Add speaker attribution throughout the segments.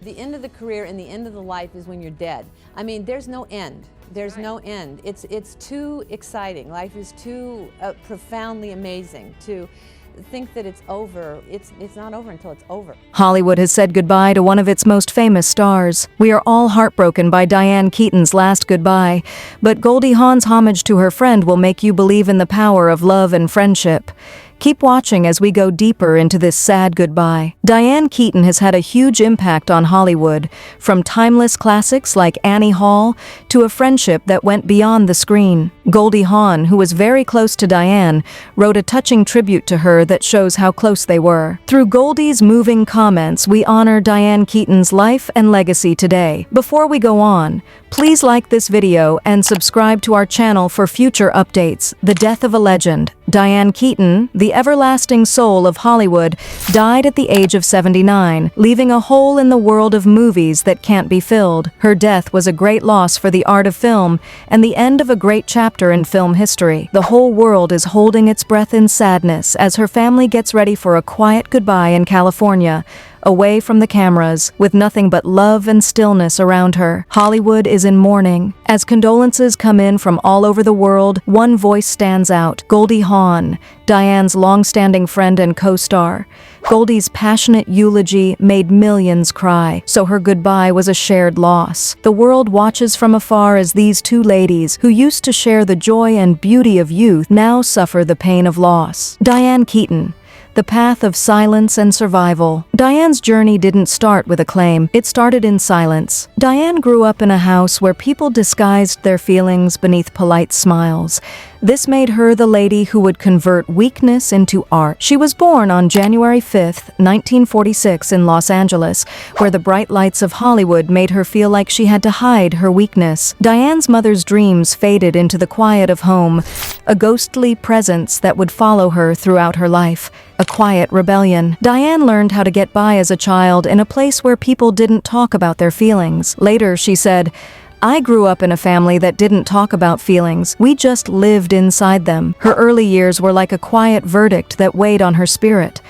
Speaker 1: The end of the career and the end of the life is when you're dead. I mean, there's no end. There's no end. It's too exciting. Life is too profoundly amazing to think that it's over. It's not over until it's over.
Speaker 2: Hollywood has said goodbye to one of its most famous stars. We are all heartbroken by Diane Keaton's last goodbye, but Goldie Hawn's homage to her friend will make you believe in the power of love and friendship. Keep watching as we go deeper into this sad goodbye. Diane Keaton has had a huge impact on Hollywood, from timeless classics like Annie Hall to a friendship that went beyond the screen. Goldie Hawn, who was very close to Diane, wrote a touching tribute to her that shows how close they were. Through Goldie's moving comments, we honor Diane Keaton's life and legacy today. Before we go on, please like this video and subscribe to our channel for future updates. The death of a legend. Diane Keaton, the everlasting soul of Hollywood, died at the age of 79, leaving a hole in the world of movies that can't be filled. Her death was a great loss for the art of film and the end of a great chapter in film history. The whole world is holding its breath in sadness as her family gets ready for a quiet goodbye in California, away from the cameras, with nothing but love and stillness around her. Hollywood is in mourning. As condolences come in from all over the world, one voice stands out: Goldie Hawn, Diane's long-standing friend and co-star. Goldie's passionate eulogy made millions cry, so her goodbye was a shared loss. The world watches from afar as these two ladies, who used to share the joy and beauty of youth, now suffer the pain of loss. Diane Keaton, the path of silence and survival. Diane's journey didn't start with acclaim, it started in silence. Diane grew up in a house where people disguised their feelings beneath polite smiles. This made her the lady who would convert weakness into art. She was born on January 5, 1946 in Los Angeles, where the bright lights of Hollywood made her feel like she had to hide her weakness. Diane's mother's dreams faded into the quiet of home, a ghostly presence that would follow her throughout her life. A quiet rebellion. Diane learned how to get by as a child in a place where people didn't talk about their feelings. Later, she said, "I grew up in a family that didn't talk about feelings. We just lived inside them." Her early years were like a quiet verdict that weighed on her spirit.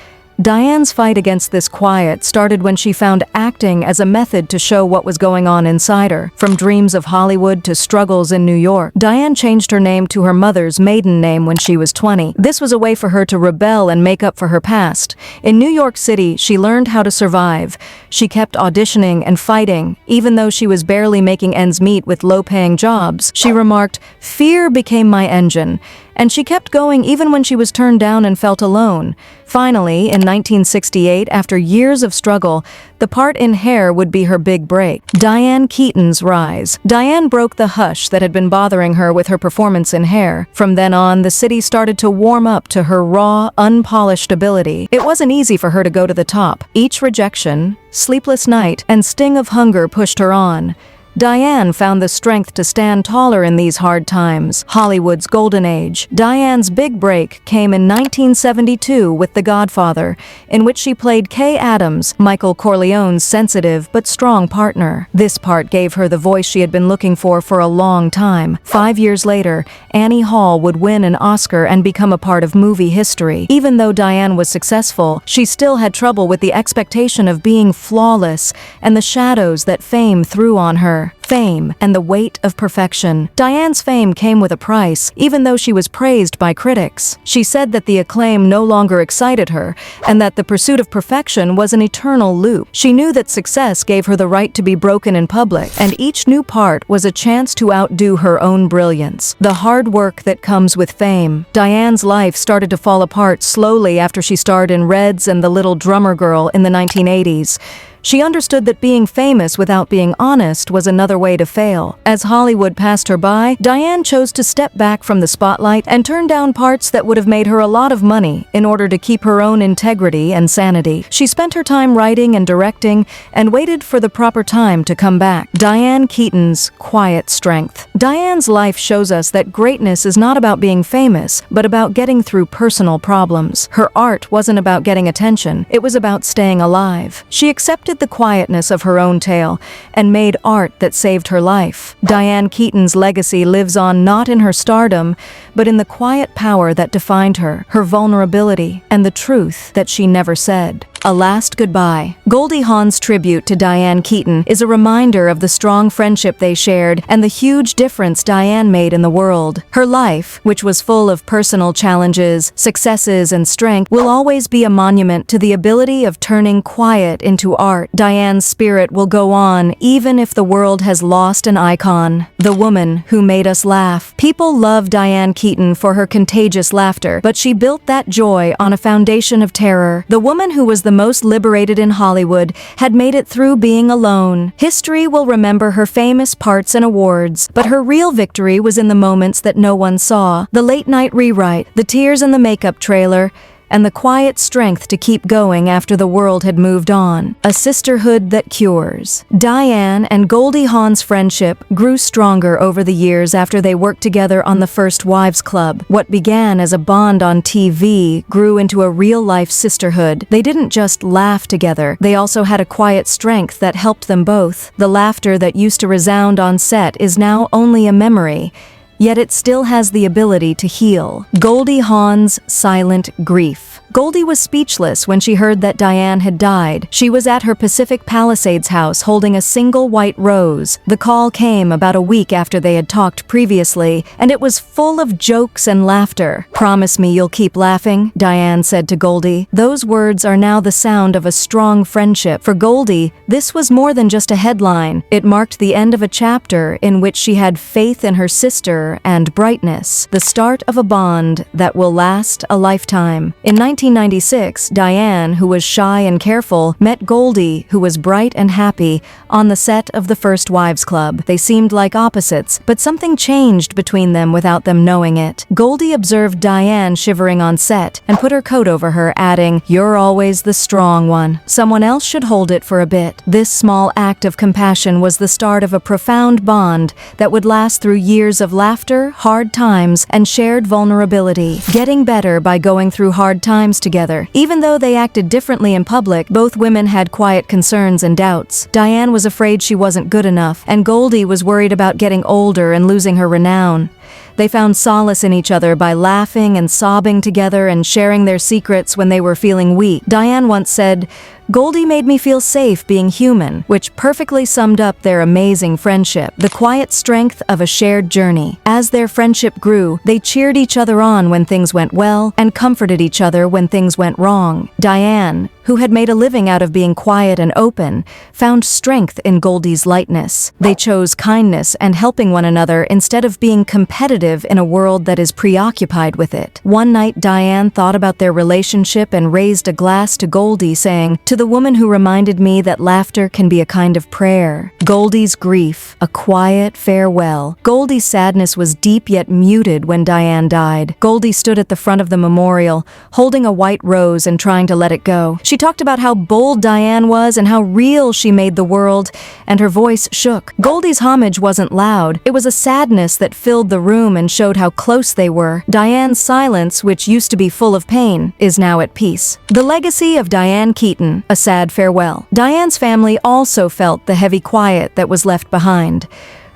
Speaker 2: Diane's fight against this quiet started when she found acting as a method to show what was going on inside her. From dreams of Hollywood to struggles in New York, Diane changed her name to her mother's maiden name when she was 20. This was a way for her to rebel and make up for her past. In New York City, she learned how to survive. She kept auditioning and fighting, even though she was barely making ends meet with low-paying jobs. She remarked, "Fear became my engine." And she kept going even when she was turned down and felt alone. Finally, in 1968, after years of struggle, the part in Hair would be her big break. Diane Keaton's rise. Diane broke the hush that had been bothering her with her performance in Hair. From then on, the city started to warm up to her raw, unpolished ability. It wasn't easy for her to go to the top. Each rejection, sleepless night, and sting of hunger pushed her on. Diane found the strength to stand taller in these hard times. Hollywood's golden age. Diane's big break came in 1972 with The Godfather, in which she played Kay Adams, Michael Corleone's sensitive but strong partner. This part gave her the voice she had been looking for a long time. 5 years later, Annie Hall would win an Oscar and become a part of movie history. Even though Diane was successful, she still had trouble with the expectation of being flawless and the shadows that fame threw on her. Fame and the weight of perfection. Diane's fame came with a price, even though she was praised by critics. She said that the acclaim no longer excited her, and that the pursuit of perfection was an eternal loop. She knew that success gave her the right to be broken in public, and each new part was a chance to outdo her own brilliance. The hard work that comes with fame. Diane's life started to fall apart slowly after she starred in Reds and The Little Drummer Girl in the 1980s. She understood that being famous without being honest was another way to fail. As Hollywood passed her by, Diane chose to step back from the spotlight and turn down parts that would have made her a lot of money in order to keep her own integrity and sanity. She spent her time writing and directing and waited for the proper time to come back. Diane Keaton's quiet strength. Diane's life shows us that greatness is not about being famous, but about getting through personal problems. Her art wasn't about getting attention, it was about staying alive. She accepted the quietness of her own tale and made art that saved her life. Diane Keaton's legacy lives on not in her stardom, but in the quiet power that defined her, her vulnerability, and the truth that she never said. A Last Goodbye. Goldie Hawn's tribute to Diane Keaton is a reminder of the strong friendship they shared and the huge difference Diane made in the world. Her life, which was full of personal challenges, successes, and strength, will always be a monument to the ability of turning quiet into art. Diane's spirit will go on even if the world has lost an icon. The woman who made us laugh. People love Diane Keaton for her contagious laughter, but she built that joy on a foundation of terror. The woman who was the most liberated in Hollywood had made it through being alone. History will remember her famous parts and awards, but her real victory was in the moments that no one saw. The late-night rewrite, the tears in the makeup trailer, and the quiet strength to keep going after the world had moved on. A sisterhood that cures. Diane and Goldie Hawn's friendship grew stronger over the years after they worked together on the First Wives Club. What began as a bond on TV grew into a real-life sisterhood. They didn't just laugh together, they also had a quiet strength that helped them both. The laughter that used to resound on set is now only a memory, yet it still has the ability to heal. Goldie Hawn's silent grief. Goldie was speechless when she heard that Diane had died. She was at her Pacific Palisades house holding a single white rose. The call came about a week after they had talked previously, and it was full of jokes and laughter. "Promise me you'll keep laughing," Diane said to Goldie. Those words are now the sound of a strong friendship. For Goldie, this was more than just a headline. It marked the end of a chapter in which she had faith in her sister and brightness, the start of a bond that will last a lifetime. In 1996, Diane, who was shy and careful, met Goldie, who was bright and happy, on the set of the First Wives Club. They seemed like opposites, but something changed between them without them knowing it. Goldie observed Diane shivering on set and put her coat over her, adding, "You're always the strong one. Someone else should hold it for a bit." This small act of compassion was the start of a profound bond that would last through years of laughter, hard times, and shared vulnerability. Getting better by going through hard times together. Even though they acted differently in public, both women had quiet concerns and doubts. Diane was afraid she wasn't good enough, and Goldie was worried about getting older and losing her renown. They found solace in each other by laughing and sobbing together and sharing their secrets when they were feeling weak. Diane once said, "Goldie made me feel safe being human," which perfectly summed up their amazing friendship. The quiet strength of a shared journey. As their friendship grew, they cheered each other on when things went well and comforted each other when things went wrong. Diane, who had made a living out of being quiet and open, found strength in Goldie's lightness. They chose kindness and helping one another instead of being competitive in a world that is preoccupied with it. One night, Diane thought about their relationship and raised a glass to Goldie, saying, "To the woman who reminded me that laughter can be a kind of prayer." Goldie's grief, a quiet farewell. Goldie's sadness was deep yet muted when Diane died. Goldie stood at the front of the memorial, holding a white rose and trying to let it go. She talked about how bold Diane was and how real she made the world, and her voice shook. Goldie's homage wasn't loud. It was a sadness that filled the room and showed how close they were. Diane's silence, which used to be full of pain, is now at peace. The legacy of Diane Keaton, a sad farewell. Diane's family also felt the heavy quiet that was left behind.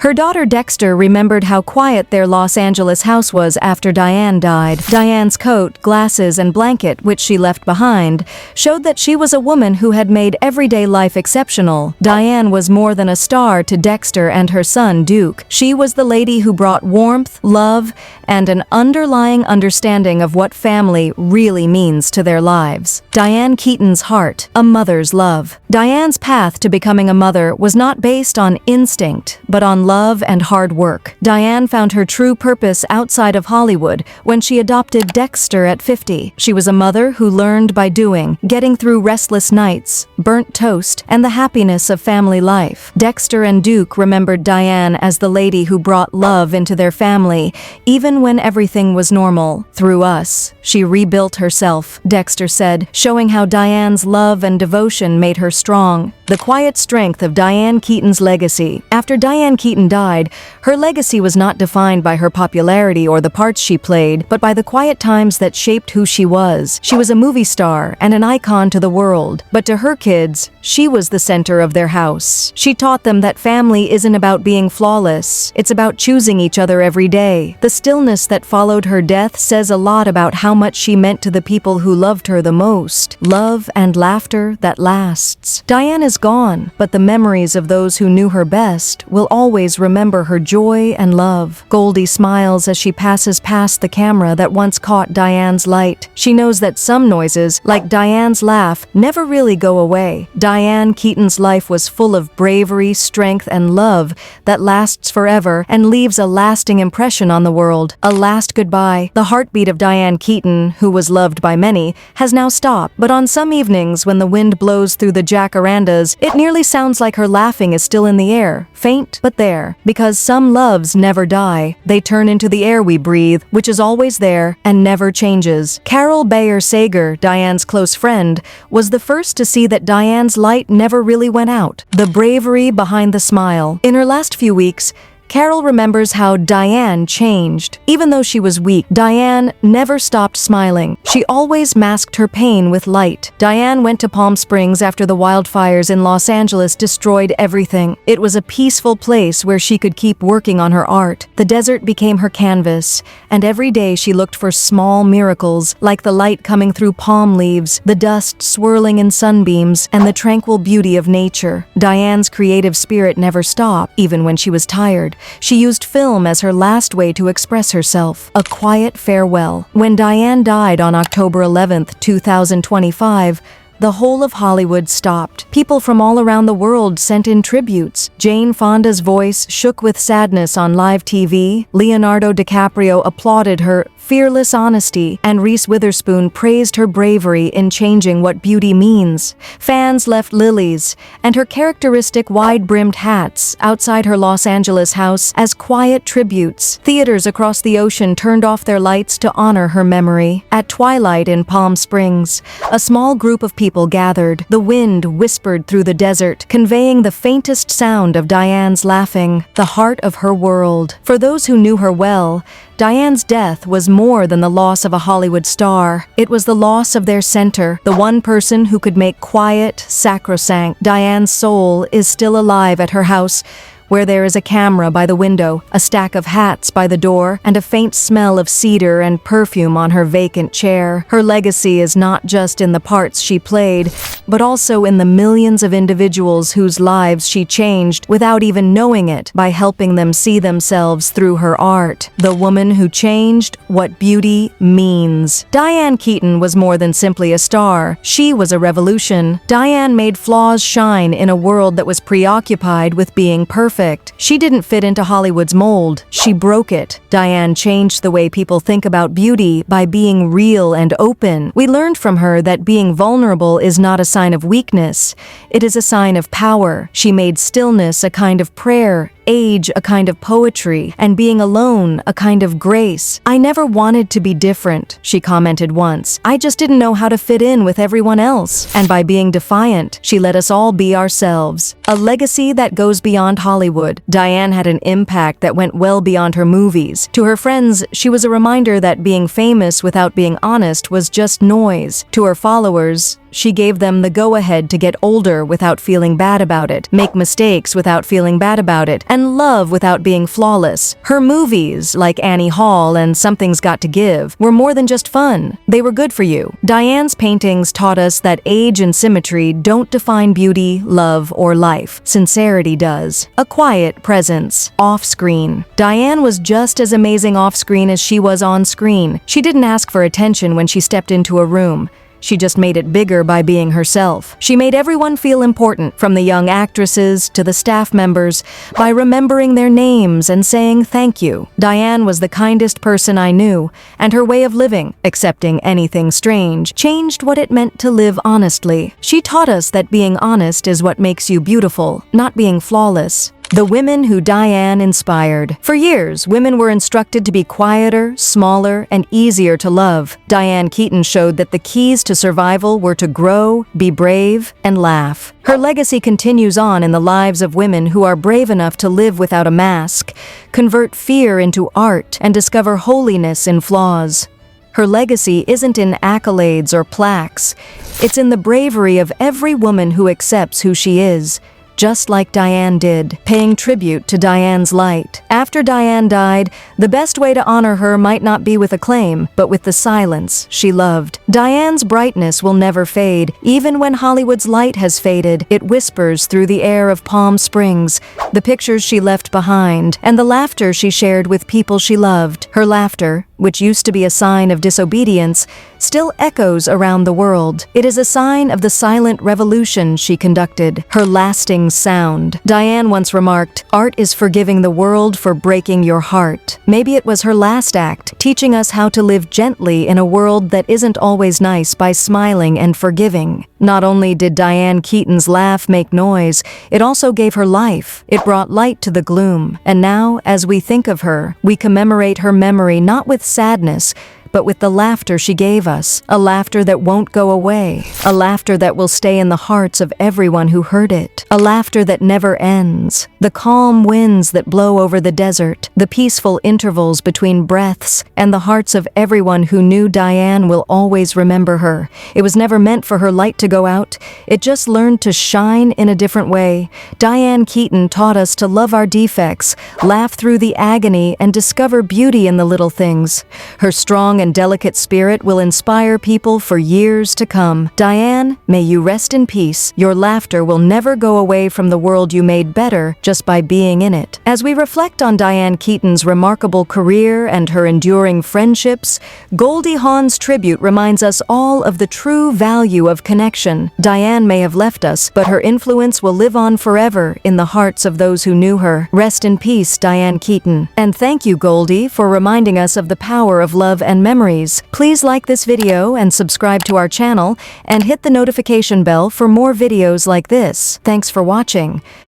Speaker 2: Her daughter Dexter remembered how quiet their Los Angeles house was after Diane died. Diane's coat, glasses, and blanket, which she left behind, showed that she was a woman who had made everyday life exceptional. Diane was more than a star to Dexter and her son Duke. She was the lady who brought warmth, love, and an underlying understanding of what family really means to their lives. Diane Keaton's heart, a mother's love. Diane's path to becoming a mother was not based on instinct, but on love and hard work. Diane found her true purpose outside of Hollywood when she adopted Dexter at 50. She was a mother who learned by doing, getting through restless nights, burnt toast, and the happiness of family life. Dexter and Duke remembered Diane as the lady who brought love into their family, even when everything was normal. "Through us, she rebuilt herself," Dexter said, showing how Diane's love and devotion made her strong. The quiet strength of Diane Keaton's legacy. After Diane Keaton died, her legacy was not defined by her popularity or the parts she played, but by the quiet times that shaped who she was. She was a movie star and an icon to the world, but to her kids, she was the center of their house. She taught them that family isn't about being flawless, it's about choosing each other every day. The stillness that followed her death says a lot about how much she meant to the people who loved her the most. Love and laughter that lasts. Diane is gone, but the memories of those who knew her best will always remember her joy and love. Goldie smiles as she passes past the camera that once caught Diane's light. She knows that some noises, like Diane's laugh, never really go away. Diane Keaton's life was full of bravery, strength, and love that lasts forever and leaves a lasting impression on the world. A last goodbye. The heartbeat of Diane Keaton, who was loved by many, has now stopped, but on some evenings when the wind blows through the jacarandas, it nearly sounds like her laughing is still in the air, faint but there. Because some loves never die. They turn into the air we breathe, which is always there and never changes. Carol Bayer Sager, Diane's close friend, was the first to see that Diane's light never really went out. The bravery behind the smile. In her last few weeks, Carol remembers how Diane changed. Even though she was weak, Diane never stopped smiling. She always masked her pain with light. Diane went to Palm Springs after the wildfires in Los Angeles destroyed everything. It was a peaceful place where she could keep working on her art. The desert became her canvas, and every day she looked for small miracles, like the light coming through palm leaves, the dust swirling in sunbeams, and the tranquil beauty of nature. Diane's creative spirit never stopped, even when she was tired. She used film as her last way to express herself. A quiet farewell. When Diane died on October 11th, 2025, the whole of Hollywood stopped. People from all around the world sent in tributes. Jane Fonda's voice shook with sadness on live TV. Leonardo DiCaprio applauded her fearless honesty, and Reese Witherspoon praised her bravery in changing what beauty means. Fans left lilies and her characteristic wide-brimmed hats outside her Los Angeles house as quiet tributes. Theaters across the ocean turned off their lights to honor her memory. At twilight in Palm Springs, a small group of people gathered. The wind whispered through the desert, conveying the faintest sound of Diane's laughing, the heart of her world. For those who knew her well, Diane's death was more than the loss of a Hollywood star. It was the loss of their center, the one person who could make quiet sacrosanct. Diane's soul is still alive at her house, where there is a camera by the window, a stack of hats by the door, and a faint smell of cedar and perfume on her vacant chair. Her legacy is not just in the parts she played, but also in the millions of individuals whose lives she changed without even knowing it by helping them see themselves through her art. The woman who changed what beauty means. Diane Keaton was more than simply a star. She was a revolution. Diane made flaws shine in a world that was preoccupied with being perfect. She didn't fit into Hollywood's mold. She broke it. Diane changed the way people think about beauty by being real and open. We learned from her that being vulnerable is not a sign of weakness. It is a sign of power. She made stillness a kind of prayer, age a kind of poetry, and being alone a kind of grace. "I never wanted to be different," she commented once. "I just didn't know how to fit in with everyone else." And by being defiant, she let us all be ourselves. A legacy that goes beyond Hollywood. Diane had an impact that went well beyond her movies. To her friends, she was a reminder that being famous without being honest was just noise. To her followers, she gave them the go-ahead to get older without feeling bad about it, make mistakes without feeling bad about it, and love without being flawless. Her movies, like Annie Hall and Something's Got to Give, were more than just fun. They were good for you. Diane's paintings taught us that age and symmetry don't define beauty, love, or life. Sincerity does. A quiet presence, off-screen. Diane was just as amazing off-screen as she was on-screen. She didn't ask for attention when she stepped into a room. She just made it bigger by being herself. She made everyone feel important, from the young actresses to the staff members, by remembering their names and saying thank you. Diane was the kindest person I knew, and her way of living, accepting anything strange, changed what it meant to live honestly. She taught us that being honest is what makes you beautiful, not being flawless. The women who Diane inspired. For years, women were instructed to be quieter, smaller, and easier to love. Diane Keaton showed that the keys to survival were to grow, be brave, and laugh. Her legacy continues on in the lives of women who are brave enough to live without a mask, convert fear into art, and discover holiness in flaws. Her legacy isn't in accolades or plaques. It's in the bravery of every woman who accepts who she is, just like Diane did, paying tribute to Diane's light. After Diane died, the best way to honor her might not be with acclaim, but with the silence she loved. Diane's brightness will never fade. Even when Hollywood's light has faded, it whispers through the air of Palm Springs, the pictures she left behind, and the laughter she shared with people she loved. Her laughter, which used to be a sign of disobedience, still echoes around the world. It is a sign of the silent revolution she conducted, her lasting sound. Diane once remarked, "Art is forgiving the world for breaking your heart." Maybe it was her last act, teaching us how to live gently in a world that isn't always nice by smiling and forgiving. Not only did Diane Keaton's laugh make noise, it also gave her life. It brought light to the gloom. And now, as we think of her, we commemorate her memory not with sadness, but with the laughter she gave us, a laughter that won't go away, a laughter that will stay in the hearts of everyone who heard it, a laughter that never ends. The calm winds that blow over the desert, the peaceful intervals between breaths, and the hearts of everyone who knew Diane will always remember her. It was never meant for her light to go out, it just learned to shine in a different way. Diane Keaton taught us to love our defects, laugh through the agony, and discover beauty in the little things. Her strong and delicate spirit will inspire people for years to come. Diane, may you rest in peace. Your laughter will never go away from the world you made better just by being in it. As we reflect on Diane Keaton's remarkable career and her enduring friendships, Goldie Hawn's tribute reminds us all of the true value of connection. Diane may have left us, but her influence will live on forever in the hearts of those who knew her. Rest in peace, Diane Keaton. And thank you, Goldie, for reminding us of the power of love and memories. Please like this video and subscribe to our channel, and hit the notification bell for more videos like this. Thanks for watching.